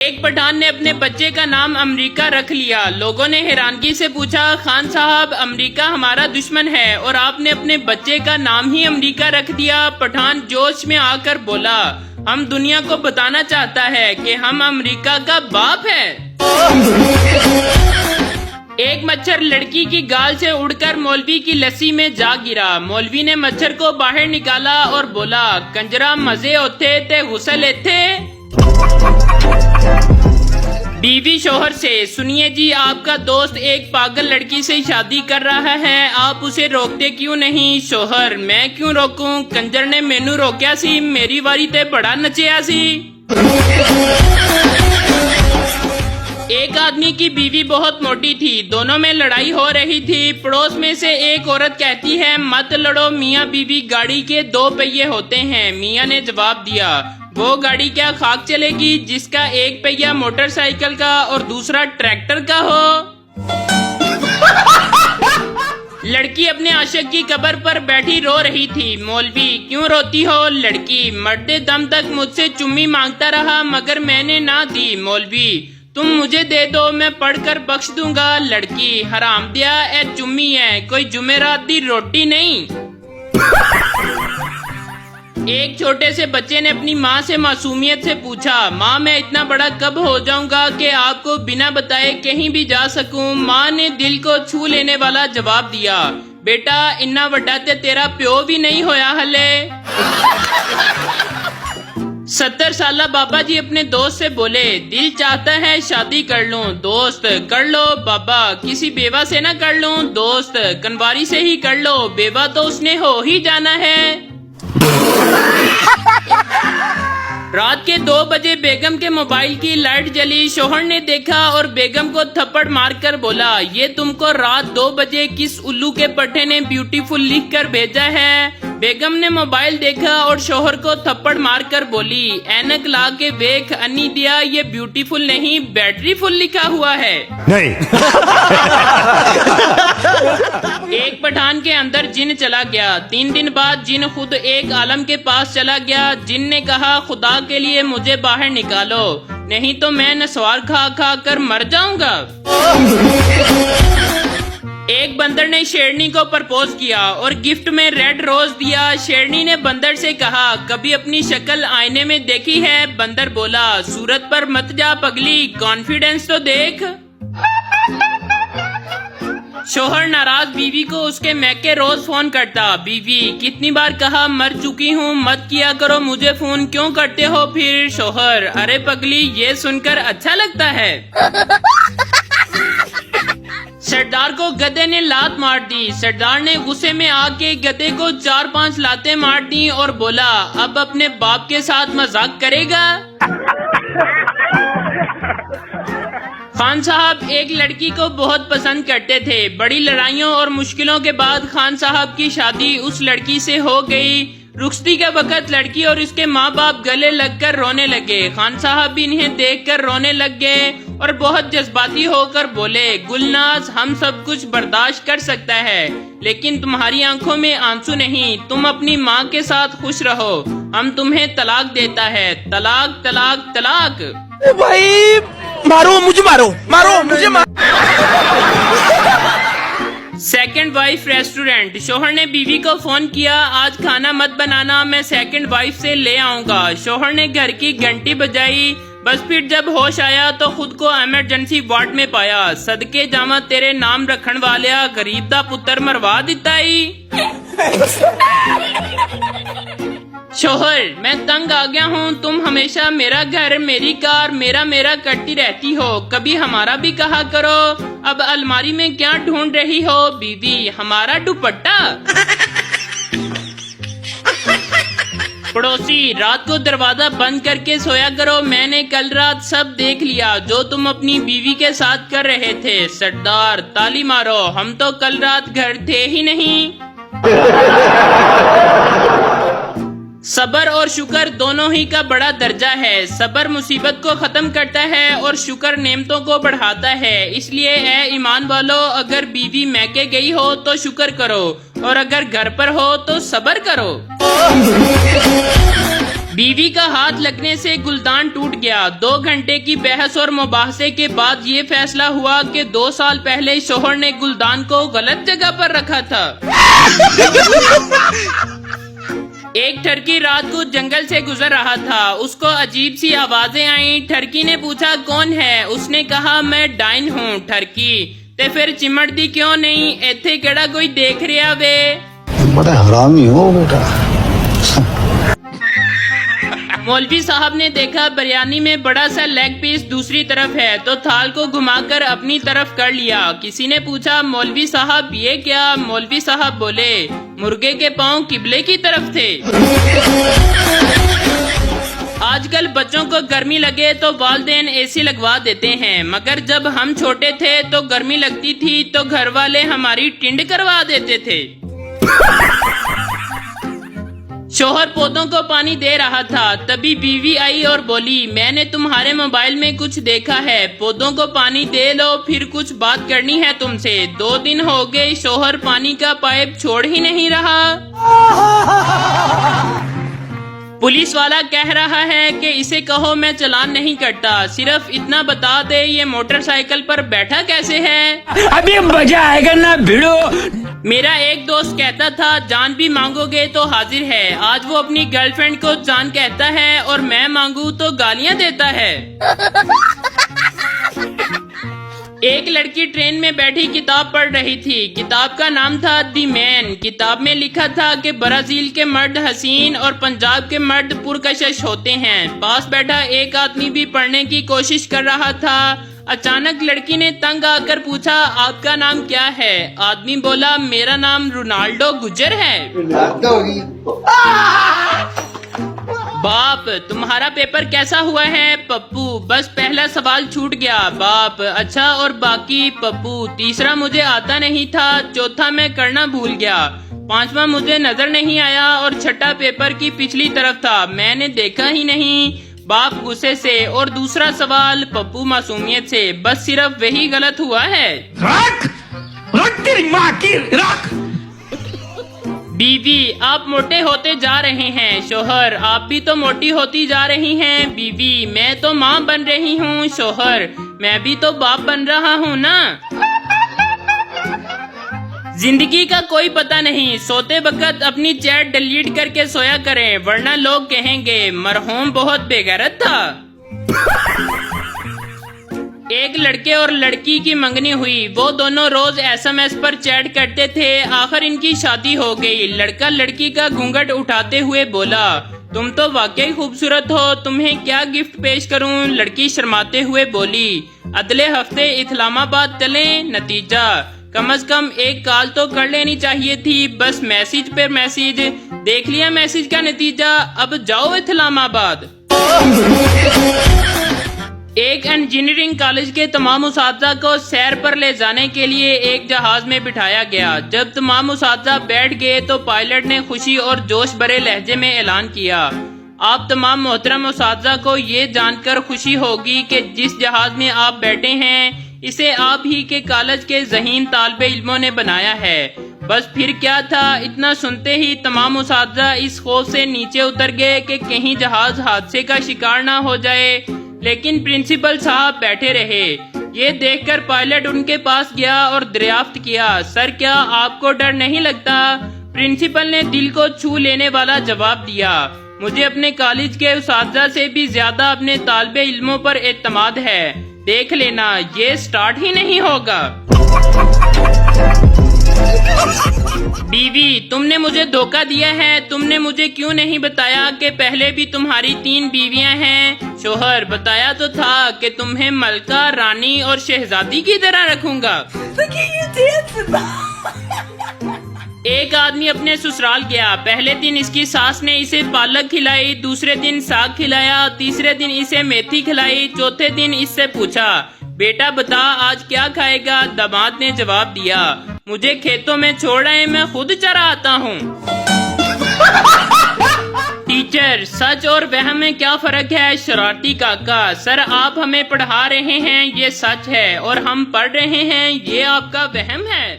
एक पठान ने अपने बच्चे का नाम अमेरिका रख लिया। लोगों ने हैरानगी से पूछा, खान साहब अमेरिका हमारा दुश्मन है और आपने अपने बच्चे का नाम ही अमेरिका रख दिया। पठान जोश में आकर बोला, हम दुनिया को बताना चाहता है कि हम अमेरिका का बाप है। एक मच्छर लड़की की गाल से उड़कर मौलवी की लस्सी में जा गिरा। मौलवी ने मच्छर को बाहर निकाला और बोला, कंजरा मजे होते ते गुस्सा लेते। बीवी शोहर से, सुनिए जी, आपका दोस्त एक पागल लड़की से शादी कर रहा है, आप उसे रोकते क्यों नहीं? शोहर, मैं क्यों रोकूं? कंजर ने मेनू रोकया सी, मेरी वारी ते बड़ा नचिया सी। एक आदमी की बीवी बहुत मोटी थी, दोनों में लड़ाई हो रही थी। पड़ोस में से एक औरत कहती है, मत लड़ो मियाँ बीवी, गाड़ी के 2 पहिए होते हैं। मियाँ ने जवाब दिया, वो गाड़ी क्या खाक चलेगी जिसका एक पहिया मोटरसाइकिल का और दूसरा ट्रैक्टर का हो। लड़की अपने आशिक की कब्र पर बैठी रो रही थी। मौलवी, क्यों रोती हो? लड़की, मरते दम तक मुझसे चुम्मी मांगता रहा मगर मैंने ना दी। मौलवी, तुम मुझे दे दो, मैं पढ़कर बख्श दूंगा। लड़की, हराम दिया ए चुम्मी है, कोई जुमेरात दी रोटी नहीं। एक छोटे से बच्चे ने अपनी माँ से मासूमियत से पूछा, माँ मैं इतना बड़ा कब हो जाऊंगा कि आपको बिना बताए कहीं भी जा सकूं? माँ ने दिल को छू लेने वाला जवाब दिया, बेटा इन्ना वड्डा ते तेरा प्यो भी नहीं होया हले। 70 साला बाबा जी अपने दोस्त से बोले, दिल चाहता है शादी कर लूं। दोस्त, कर लो। बाबा, किसी बेवा से ना कर लूं? दोस्त, कनवारी से ही कर लो, बेवा तो उसने हो ही जाना है। रात के 2 बजे बेगम के मोबाइल की लाइट जली। शोहर ने देखा और बेगम को थप्पड़ मारकर बोला, ये तुमको रात 2 बजे किस उल्लू के पट्टे ने ब्यूटीफुल लिख कर भेजा है? बेगम ने मोबाइल देखा और शोहर को थप्पड़ मारकर बोली, ऐनक ला के देख अन्नी दिया, ये ब्यूटीफुल नहीं बैटरी फुल लिखा हुआ है। नहीं। एक पठान के अंदर जिन चला गया। 3 दिन बाद जिन खुद एक आलम के पास चला गया। जिन ने कहा, खुदा के लिए मुझे बाहर निकालो, नहीं तो मैं नस्वार खा खा कर मर जाऊंगा। एक बंदर ने शेरनी को प्रपोज किया और गिफ्ट में रेड रोज दिया। शेरनी ने बंदर से कहा, कभी अपनी शक्ल आईने में देखी है? बंदर बोला, सूरत पर मत जा पगली, कॉन्फिडेंस तो देख। शोहर नाराज बीवी को उसके मैके रोज फोन करता। बीवी, कितनी बार कहा मर चुकी हूँ, मत किया करो मुझे फोन, क्यों करते हो फिर? शोहर, अरे पगली ये सुनकर अच्छा लगता है। सरदार को गधे ने लात मार दी। सरदार ने गुस्से में आके गधे को 4-5 लातें मार दी और बोला, अब अपने बाप के साथ मजाक करेगा? खान साहब एक लड़की को बहुत पसंद करते थे। बड़ी लड़ाइयों और मुश्किलों के बाद खान साहब की शादी उस लड़की से हो गई। रुखसती के वक्त लड़की और उसके माँ बाप गले लगकर रोने लगे। खान साहब भी इन्हें देखकर रोने लग गए और बहुत जज्बाती होकर बोले, गुलनाज हम सब कुछ बर्दाश्त कर सकता है लेकिन तुम्हारी आंखों में आंसू नहीं, तुम अपनी माँ के साथ खुश रहो, हम तुम्हें तलाक देता है। तलाक तलाक तलाक। भाई मारो मुझे, मारो मुझे, सेकंड वाइफ रेस्टोरेंट। शोहर ने बीवी को फोन किया, आज खाना मत बनाना, मैं सेकंड वाइफ से ले आऊंगा। शोहर ने घर की घंटी बजाई। बस फिर जब होश आया तो खुद को इमरजेंसी वार्ड में पाया। सदके जावा तेरे नाम रखन वालिया, गरीब दा पुत्र मरवा दिता ही। शोहर, मैं तंग आ गया हूँ, तुम हमेशा मेरा घर, मेरी कार, मेरा करती रहती हो, कभी हमारा भी कहा करो। अब अलमारी में क्या ढूंढ रही हो? बीवी, हमारा दुपट्टा। पड़ोसी, रात को दरवाजा बंद करके सोया करो, मैंने कल रात सब देख लिया जो तुम अपनी बीवी के साथ कर रहे थे। सरदार, ताली मारो, हम तो कल रात घर थे ही नहीं। सबर और शुक्र दोनों ही का बड़ा दर्जा है। सबर मुसीबत को खत्म करता है और शुक्र नेमतों को बढ़ाता है। इसलिए ए ईमान वालों, अगर बीवी मैके गई हो तो शुक्र करो और अगर घर पर हो तो सबर करो। बीवी का हाथ लगने से गुलदान टूट गया। 2 घंटे की बहस और मुबाहसे के बाद ये फैसला हुआ कि 2 साल पहले शोहर ने गुलदान को गलत जगह पर रखा था। एक टर्की रात को जंगल से गुजर रहा था। उसको अजीब सी आवाजें आई। टर्की ने पूछा कौन है? उसने कहा मैं डाइन हूँ। टर्की ते फिर चिमट दी क्यों नहीं? इत्थे केड़ा कोई देख रहा वे? बड़ा हरामी हो बेटा। मौलवी साहब ने देखा बिरयानी में बड़ा सा लेग पीस दूसरी तरफ है तो थाल को घुमाकर अपनी तरफ कर लिया। किसी ने पूछा मौलवी साहब ये क्या? मौलवी साहब बोले मुर्गे के पांव किबले की तरफ थे। आजकल बच्चों को गर्मी लगे तो वालिदैन एसी लगवा देते हैं, मगर जब हम छोटे थे तो गर्मी लगती थी तो घर वाले हमारी टिंड करवा देते थे। शोहर पौधों को पानी दे रहा था, तभी बीवी आई और बोली मैंने तुम्हारे मोबाइल में कुछ देखा है, पौधों को पानी दे लो, फिर कुछ बात करनी है तुमसे। 2 दिन हो गए शोहर पानी का पाइप छोड़ ही नहीं रहा। पुलिस वाला कह रहा है कि इसे कहो मैं चालान नहीं करता, सिर्फ इतना बता दे ये मोटरसाइकिल पर बैठा कैसे है। अभी मजा आएगा ना भिड़ो। मेरा एक दोस्त कहता था जान भी मांगोगे तो हाजिर है। आज वो अपनी गर्लफ्रेंड को जान कहता है और मैं मांगू तो गालियां देता है। एक लड़की ट्रेन में बैठी किताब पढ़ रही थी। किताब का नाम था दी मैन। किताब में लिखा था कि ब्राजील के मर्द हसीन और पंजाब के मर्द पुरकशिश होते हैं। पास बैठा एक आदमी भी पढ़ने की कोशिश कर रहा था। अचानक लड़की ने तंग आकर पूछा आपका नाम क्या है? आदमी बोला मेरा नाम रोनाल्डो गुजर है। बाप तुम्हारा पेपर कैसा हुआ है? पप्पू बस पहला सवाल छूट गया। बाप अच्छा और बाकी? पप्पू तीसरा मुझे आता नहीं था, चौथा मैं करना भूल गया, 5वां मुझे नजर नहीं आया और छठा पेपर की पिछली तरफ था, मैंने देखा ही नहीं। बाप गुस्से से और दूसरा सवाल? पप्पू मासूमियत से बस सिर्फ वही गलत हुआ है। रख रख तेरी माँ की रख। बीवी आप मोटे होते जा रहे हैं। शोहर आप भी तो मोटी होती जा रही हैं। बीवी मैं तो माँ बन रही हूँ। शोहर मैं भी तो बाप बन रहा हूँ ना। जिंदगी का कोई पता नहीं, सोते वक्त अपनी चैट डिलीट करके सोया करें वरना लोग कहेंगे मरहूम बहुत बेगैरत था। एक लड़के और लड़की की मंगनी हुई। वो दोनों रोज SMS पर चैट करते थे। आखिर इनकी शादी हो गई। लड़का लड़की का घूंघट उठाते हुए बोला तुम तो वाकई खूबसूरत हो, तुम्हें क्या गिफ्ट पेश करूं? लड़की शर्माते हुए बोली अगले हफ्ते इस्लामाबाद चलें। नतीजा कम से कम एक कॉल तो कर लेनी चाहिए थी, बस मैसेज पे मैसेज। देख लिया मैसेज का नतीजा, अब जाओ इस्लामाबाद। एक इंजीनियरिंग कॉलेज के तमाम उस्तादा को सैर पर ले जाने के लिए एक जहाज में बिठाया गया। जब तमाम उस्तादा बैठ गए तो पायलट ने खुशी और जोश भरे लहजे में ऐलान किया आप तमाम मोहतरम उस्तादा को ये जानकर खुशी होगी कि जिस जहाज में आप बैठे हैं इसे आप ही के कॉलेज के ज़हीन तालिबे इल्मों ने बनाया है। बस फिर क्या था, इतना सुनते ही तमाम उस्तादा इस खौफ से नीचे उतर गए कि कहीं जहाज हादसे का शिकार ना हो जाए। लेकिन प्रिंसिपल साहब बैठे रहे। ये देखकर पायलट उनके पास गया और दरियाफ्त किया सर क्या आपको डर नहीं लगता? प्रिंसिपल ने दिल को छू लेने वाला जवाब दिया मुझे अपने कॉलेज के उस्तादा से भी ज्यादा अपने तालिबे इल्मों पर एतमाद है। देख लेना ये स्टार्ट ही नहीं होगा। बीवी तुमने मुझे धोखा दिया है, तुमने मुझे क्यों नहीं बताया कि पहले भी तुम्हारी 3 बीवियां हैं? शोहर बताया तो था कि तुम्हें मलका, रानी और शहजादी की तरह रखूंगा। एक आदमी अपने ससुराल गया। पहले दिन इसकी सास ने इसे पालक खिलाई, दूसरे दिन साग खिलाया, तीसरे दिन इसे मेथी खिलाई, चौथे दिन इससे पूछा बेटा बता आज क्या खाएगा? दामाद ने जवाब दिया मुझे खेतों में छोड़ आए, मैं खुद चरा आता हूँ। टीचर सच और वहम में क्या फर्क है? शरारती काका सर आप हमें पढ़ा रहे हैं ये सच है और हम पढ़ रहे हैं ये आपका वहम है।